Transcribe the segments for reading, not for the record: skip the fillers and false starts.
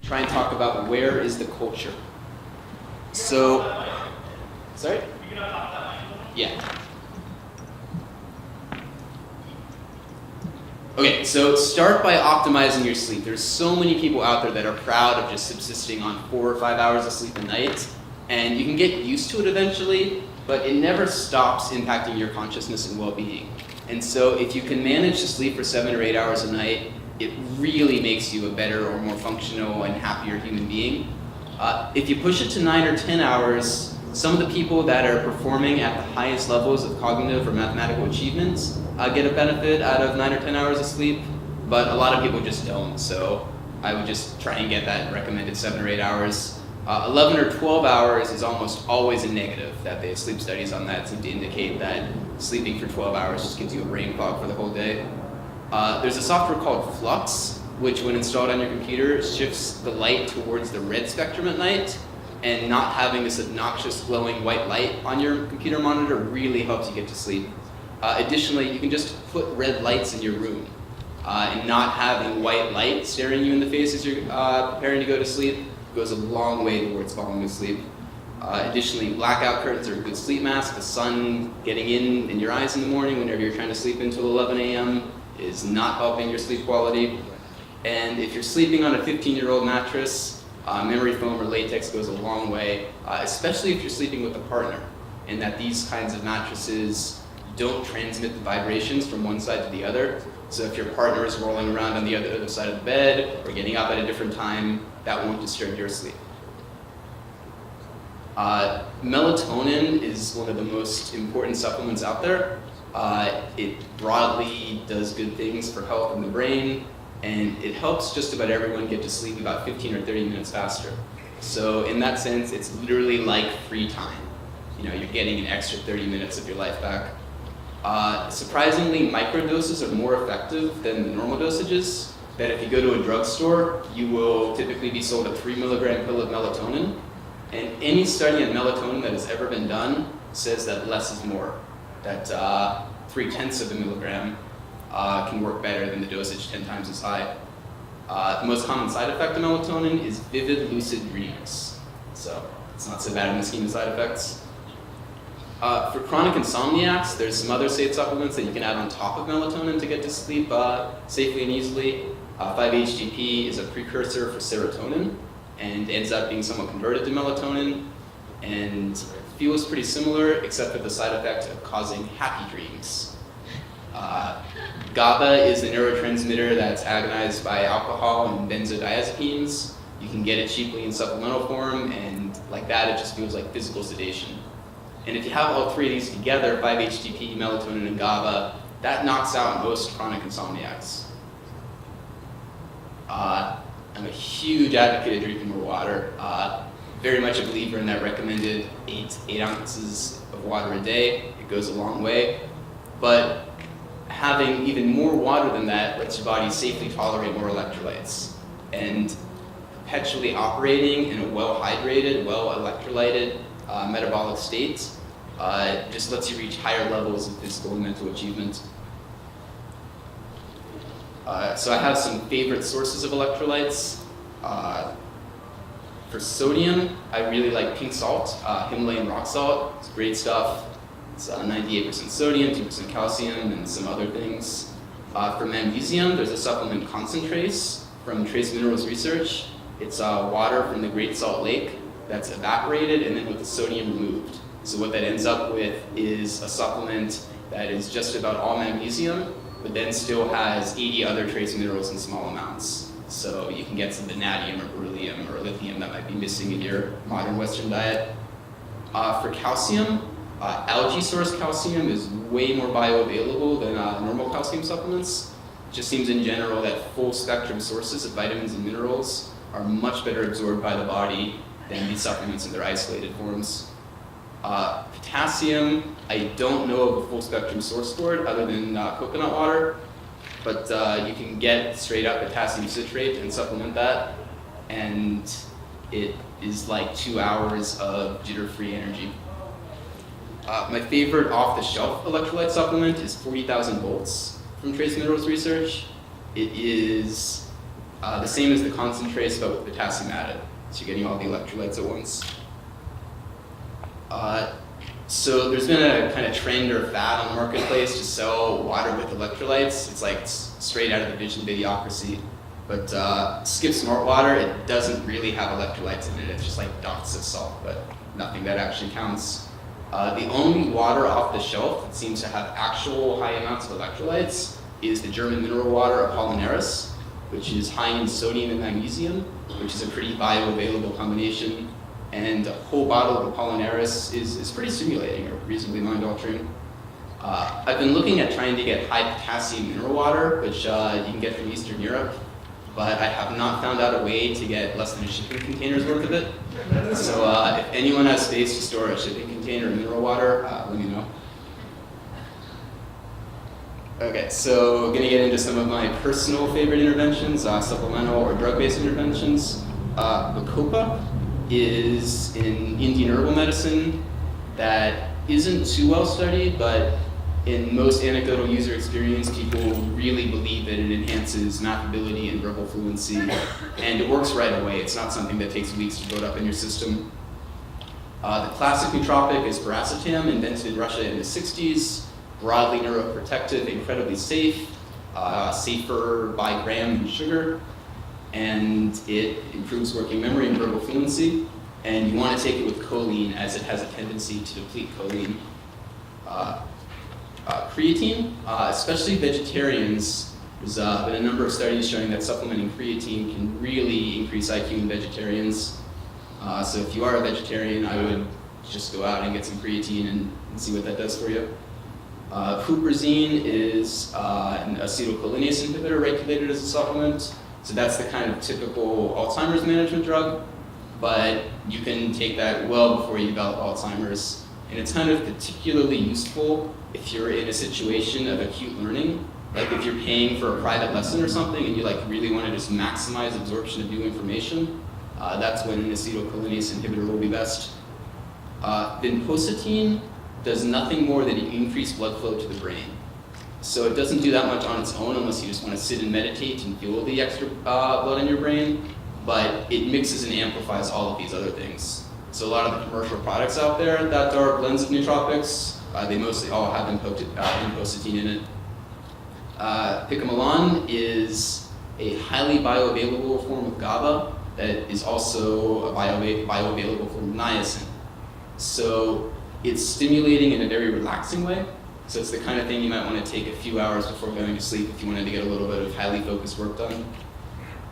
try and talk about where is the culture. So, sorry? Yeah. Okay, so start by optimizing your sleep. There's so many people out there that are proud of just subsisting on 4 or 5 hours of sleep a night, and you can get used to it eventually, but it never stops impacting your consciousness and well-being. And so if you can manage to sleep for 7 or 8 hours a night, it really makes you a better or more functional and happier human being. If you push it to 9 or 10 hours, some of the people that are performing at the highest levels of cognitive or mathematical achievements get a benefit out of 9 or 10 hours of sleep, but a lot of people just don't. So I would just try and get that recommended 7 or 8 hours. 11 or 12 hours is almost always a negative. That they sleep studies on that seem to indicate that sleeping for 12 hours just gives you a brain fog for the whole day. There's a software called Flux, which when installed on your computer shifts the light towards the red spectrum at night, and not having this obnoxious glowing white light on your computer monitor really helps you get to sleep. Additionally, you can just put red lights in your room, and not having white light staring you in the face as you're preparing to go to sleep goes a long way towards falling asleep. Additionally, blackout curtains are a good sleep mask. The sun getting in your eyes in the morning whenever you're trying to sleep until 11 a.m. is not helping your sleep quality. And if you're sleeping on a 15-year-old mattress, memory foam or latex goes a long way, especially if you're sleeping with a partner, and that these kinds of mattresses don't transmit the vibrations from one side to the other. So if your partner is rolling around on the other side of the bed or getting up at a different time, that won't disturb your sleep. Melatonin is one of the most important supplements out there. It broadly does good things for health in the brain, and it helps just about everyone get to sleep about 15 or 30 minutes faster. So in that sense, it's literally like free time. You know, you're getting an extra 30 minutes of your life back. Surprisingly, microdoses are more effective than the normal dosages. That if you go to a drugstore, you will typically be sold a 3 milligram pill of melatonin. And any study on melatonin that has ever been done says that less is more. That 0.3 of a milligram can work better than the dosage 10 times as high. The most common side effect of melatonin is vivid lucid dreams. So it's not so bad in the scheme of side effects. For chronic insomniacs, there's some other safe supplements that you can add on top of melatonin to get to sleep safely and easily. 5-HTP is a precursor for serotonin and ends up being somewhat converted to melatonin, and feels pretty similar except for the side effect of causing happy dreams. GABA is a neurotransmitter that's agonized by alcohol and benzodiazepines. You can get it cheaply in supplemental form, and like that, it just feels like physical sedation. And if you have all three of these together, 5-HTP, melatonin, and GABA, that knocks out most chronic insomniacs. I'm a huge advocate of drinking more water. Very much a believer in that recommended 8 ounces of water a day. It goes a long way. But having even more water than that lets your body safely tolerate more electrolytes. And perpetually operating in a well-hydrated, well-electrolyted metabolic state just lets you reach higher levels of physical and mental achievement. So I have some favorite sources of electrolytes. For sodium, I really like pink salt, Himalayan rock salt. It's great stuff. It's 98% sodium, 2% calcium, and some other things. For magnesium, there's a supplement Concentrace from Trace Minerals Research. It's water from the Great Salt Lake that's evaporated and then with the sodium removed. So what that ends up with is a supplement that is just about all magnesium, but then still has 80 other trace minerals in small amounts. So you can get some vanadium or beryllium or lithium that might be missing in your modern Western diet. For calcium, algae source calcium is way more bioavailable than normal calcium supplements. It just seems in general that full spectrum sources of vitamins and minerals are much better absorbed by the body than these supplements in their isolated forms. Potassium, I don't know of a full spectrum source for it other than coconut water, but you can get straight up potassium citrate and supplement that, and it is like 2 hours of jitter-free energy. My favorite off-the-shelf electrolyte supplement is 40,000 volts from Trace Minerals Research. It is The same as the concentrates, but with potassium added. So you're getting all the electrolytes at once. So there's been a kind of trend or fad on the marketplace to sell water with electrolytes. It's like straight out of the vision of idiocracy. But Skip Smart Water, it doesn't really have electrolytes in it. It's just like dots of salt, but nothing that actually counts. The only water off the shelf that seems to have actual high amounts of electrolytes is the German mineral water Apollinaris, which is high in sodium and magnesium, which is a pretty bioavailable combination. And a whole bottle of Apollinaris is pretty stimulating or reasonably mind-altering. I've been looking at trying to get high potassium mineral water, which you can get from Eastern Europe, but I have not found out a way to get less than a shipping container's worth of it. So if anyone has space to store a shipping container of mineral water, let me know. Okay, so I'm gonna get into some of my personal favorite interventions, supplemental or drug-based interventions. Bacopa is an Indian herbal medicine that isn't too well studied, but in most anecdotal user experience, people really believe that it enhances math ability and verbal fluency, and it works right away. It's not something that takes weeks to build up in your system. The classic nootropic is piracetam, invented in Russia in the 60s, broadly neuroprotective, incredibly safe, safer by gram than sugar, and it improves working memory and verbal fluency, and you want to take it with choline as it has a tendency to deplete choline. Creatine, especially vegetarians, there's been a number of studies showing that supplementing creatine can really increase IQ in vegetarians. So if you are a vegetarian, I would just go out and get some creatine and see what that does for you. Huperzine is an acetylcholinease inhibitor regulated as a supplement. So that's the kind of typical Alzheimer's management drug, but you can take that well before you develop Alzheimer's. And it's kind of particularly useful if you're in a situation of acute learning, like if you're paying for a private lesson or something and you like really want to just maximize absorption of new information, that's when an acetylcholinease inhibitor will be best. Vinpocetine does nothing more than increase blood flow to the brain. So it doesn't do that much on its own unless you just want to sit and meditate and feel the extra blood in your brain, but it mixes and amplifies all of these other things. So a lot of the commercial products out there that are blends of nootropics, they mostly all have vinpocetine in it. Picomolan is a highly bioavailable form of GABA that is also a bioavailable form of niacin. So it's stimulating in a very relaxing way. So it's the kind of thing you might want to take a few hours before going to sleep if you wanted to get a little bit of highly focused work done.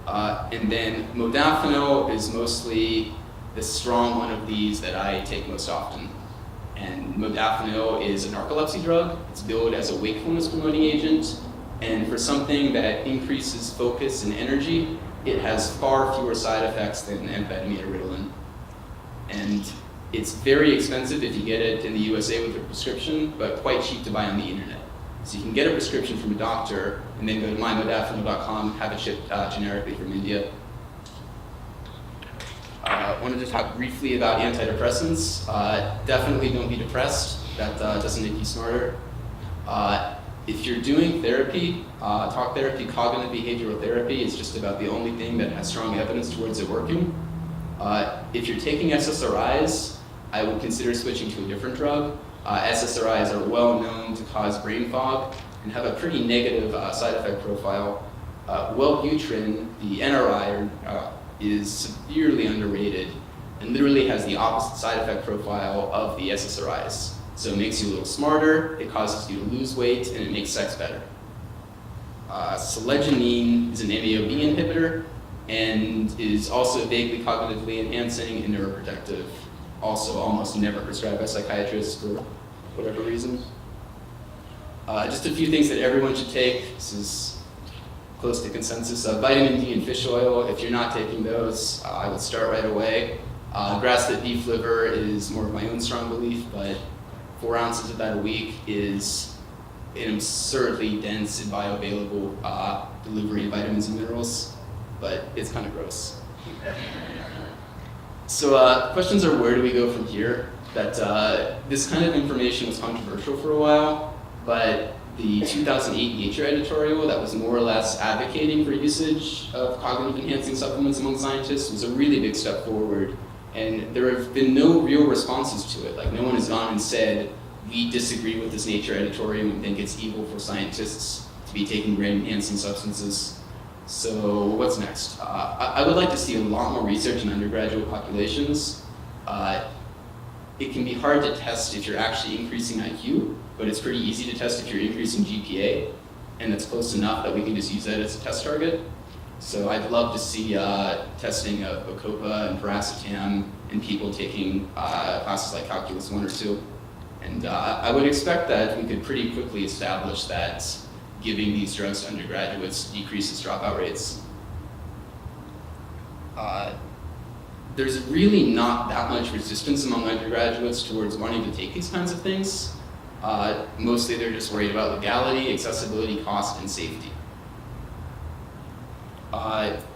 And then modafinil is mostly the strong one of these that I take most often. And modafinil is a narcolepsy drug. It's billed as a wakefulness promoting agent. And for something that increases focus and energy, it has far fewer side effects than amphetamine or Ritalin. And it's very expensive if you get it in the USA with a prescription, but quite cheap to buy on the internet. So you can get a prescription from a doctor and then go to mymodafinil.com, have it shipped generically from India. I wanted to talk briefly about antidepressants. Definitely don't be depressed. That doesn't make you smarter. If you're doing therapy, talk therapy, cognitive behavioral therapy is just about the only thing that has strong evidence towards it working. If you're taking SSRIs, I would consider switching to a different drug. SSRIs are well known to cause brain fog and have a pretty negative side effect profile. Wellbutrin, the NRI, is severely underrated and literally has the opposite side effect profile of the SSRIs. So it makes you a little smarter, it causes you to lose weight, and it makes sex better. Seleginine is an MAOB inhibitor and is also vaguely cognitively enhancing and neuroprotective. Also almost never prescribed by psychiatrists for whatever reason. Just a few things that everyone should take. This is close to consensus. Vitamin D and fish oil, if you're not taking those, I would start right away. Grass-fed beef liver is more of my own strong belief, but 4 ounces of that a week is an absurdly dense and bioavailable delivery of vitamins and minerals, but it's kind of gross. So questions are, where do we go from here? That this kind of information was controversial for a while, but the 2008 Nature editorial that was more or less advocating for usage of cognitive enhancing supplements among scientists was a really big step forward. And there have been no real responses to it. Like, no one has gone and said, we disagree with this Nature editorial and think it's evil for scientists to be taking brain enhancing substances. So what's next? I would like to see a lot more research in undergraduate populations. It can be hard to test if you're actually increasing IQ, but it's pretty easy to test if you're increasing GPA, and that's close enough that we can just use that as a test target. So I'd love to see testing of Bacopa and Paracetam in people taking classes like Calculus 1 or 2. And I would expect that we could pretty quickly establish that giving these drugs to undergraduates decreases dropout rates. There's really not that much resistance among undergraduates towards wanting to take these kinds of things. Mostly they're just worried about legality, accessibility, cost, and safety.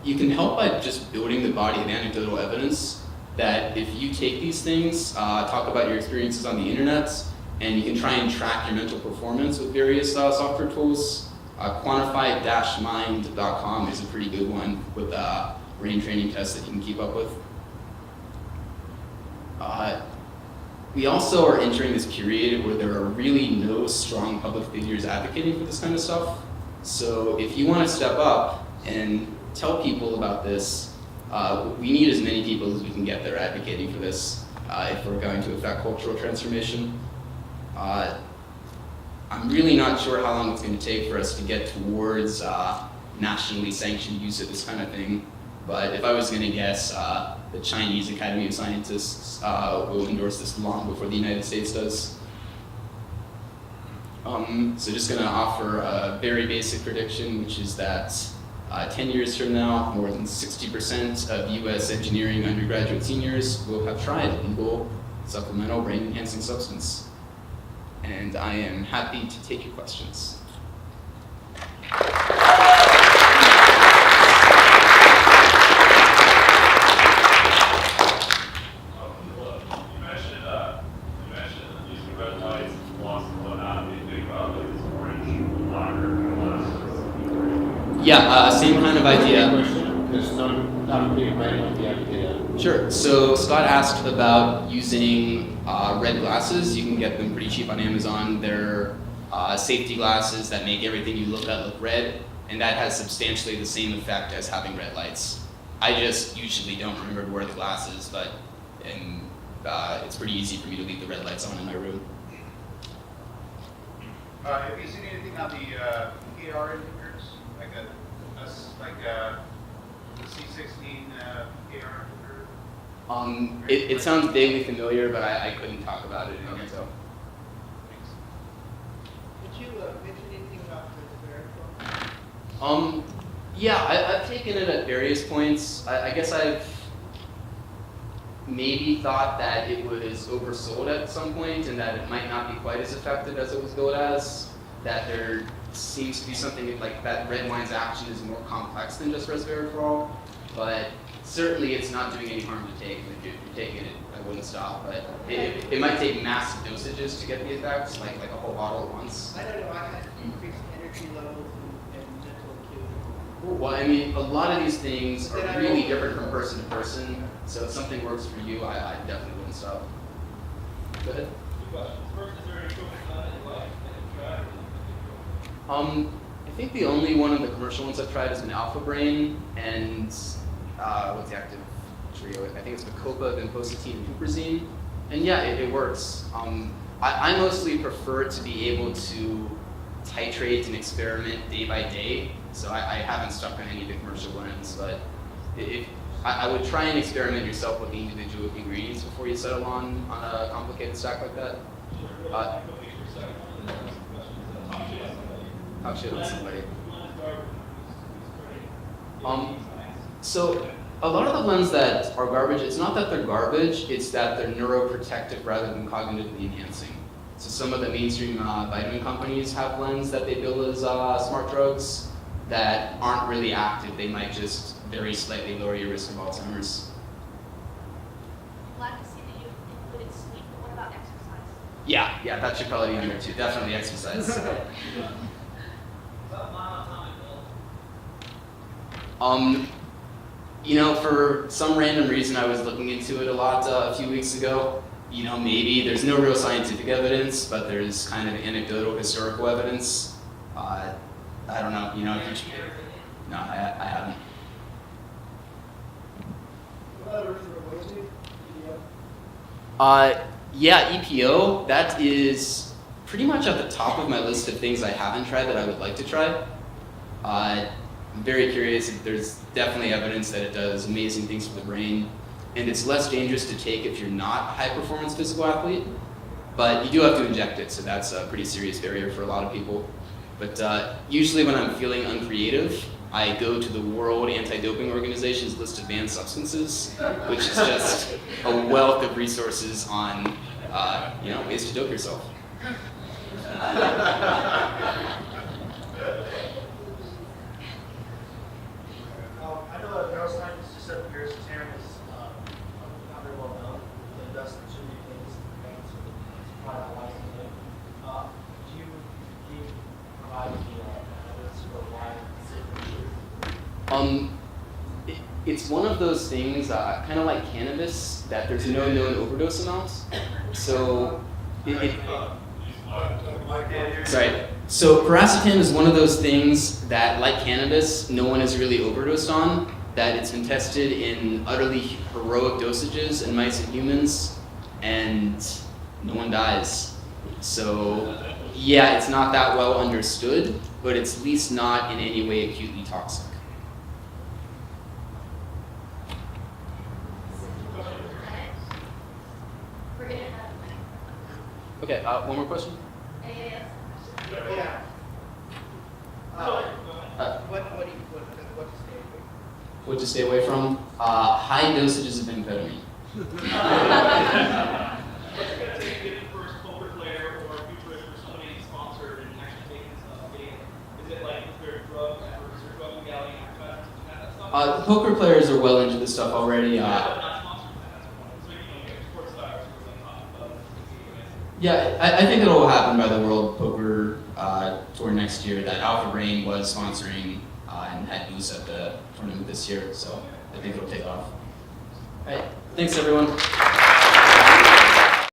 You can help by just building the body of anecdotal evidence that if you take these things, talk about your experiences on the internet, and you can try and track your mental performance with various software tools. Quantify-mind.com is a pretty good one with brain training tests that you can keep up with. We also are entering this period where there are really no strong public figures advocating for this kind of stuff. So if you want to step up and tell people about this, we need as many people as we can get there advocating for this if we're going to affect cultural transformation. I'm really not sure how long it's going to take for us to get towards nationally sanctioned use of this kind of thing. But if I was going to guess, the Chinese Academy of Scientists will endorse this long before the United States does. So just going to offer a very basic prediction, which is that 10 years from now, more than 60% of US engineering undergraduate seniors will have tried a legal supplemental brain-enhancing substance. And I am happy to take your questions. Yeah, same kind of idea. Sure. So Scott asked about using red glasses. You can get them pretty cheap on Amazon. They're safety glasses that make everything you look at look red, and that has substantially the same effect as having red lights. I just usually don't remember to wear the glasses, but it's pretty easy for me to leave the red lights on in my room. Have you seen anything on the AR inhibitors, like the C16 AR inhibitor? It sounds vaguely familiar, but I couldn't talk about it. Okay. So. Did you mention anything about resveratrol? Yeah, I've taken it at various points. I guess I've maybe thought that it was oversold at some point and that it might not be quite as effective as it was billed as, that there seems to be something like that red wine's action is more complex than just resveratrol, but certainly it's not doing any harm to take. If you're taking it, I wouldn't stop, but it might take massive dosages to get the effects, like a whole bottle at once. I don't know, I had increased energy levels and mental acuity. Well, I mean, a lot of these things are really different from person to person, so if something works for you, I definitely wouldn't stop. Go ahead. First, is there any equipment on it? I think the only one of the commercial ones I've tried has been Alpha Brain, and what's the active trio? I think it's Bacopa, vinpocetine, and huperzine. And yeah, it works. I mostly prefer to be able to titrate and experiment day by day, so I haven't stuck on any of the commercial ones, but I would try and experiment yourself with the individual ingredients before you settle on a complicated stack like that. Talk shit on somebody. So a lot of the blends that are garbage, it's not that they're garbage, it's that they're neuroprotective rather than cognitively enhancing. So some of the mainstream vitamin companies have blends that they bill as smart drugs that aren't really active. They might just very slightly lower your risk of Alzheimer's. I'm glad to see that you included sleep, but what about exercise? Yeah, that should probably be number 2. Definitely exercise. For some random reason, I was looking into it a lot a few weeks ago. Maybe there's no real scientific evidence, but there's kind of anecdotal historical evidence. I don't know. If you, no, I haven't. What about erythropoiesis? Yeah, EPO. That is pretty much at the top of my list of things I haven't tried that I would like to try. I'm very curious. There's definitely evidence that it does amazing things for the brain, and it's less dangerous to take if you're not a high-performance physical athlete. But you do have to inject it, so that's a pretty serious barrier for a lot of people. But usually when I'm feeling uncreative, I go to the World Anti-Doping Organization's list of banned substances, which is just a wealth of resources on, ways to dope yourself. I know a neuroscientist who said Paracetarian is not very well known. It does too many things and it's probably not wise to do. Do you provide the evidence for why it's It's one of those things, kind of like cannabis, that there's no known overdose amounts. So, So piracetam is one of those things that, like cannabis, no one has really overdosed on. That it's been tested in utterly heroic dosages in mice and humans, and no one dies. So, yeah, it's not that well understood, but it's at least not in any way acutely toxic. Okay, one more question? Yeah. What to stay away? What to stay away from? High dosages of amphetamine. What's it going to take to get the first poker player or futurist or somebody sponsored and actually taking stuff? Is it like, is there drug efforts or drug legality aspects and that stuff? Poker players are well into this stuff already. But not sponsored by that, that's the point. So, get sports stars or something. Yeah, I think it'll happen by the World Poker Tour next year. That Alpha Brain was sponsoring and had booths at the tournament this year, so I think it'll take off. All right, thanks everyone.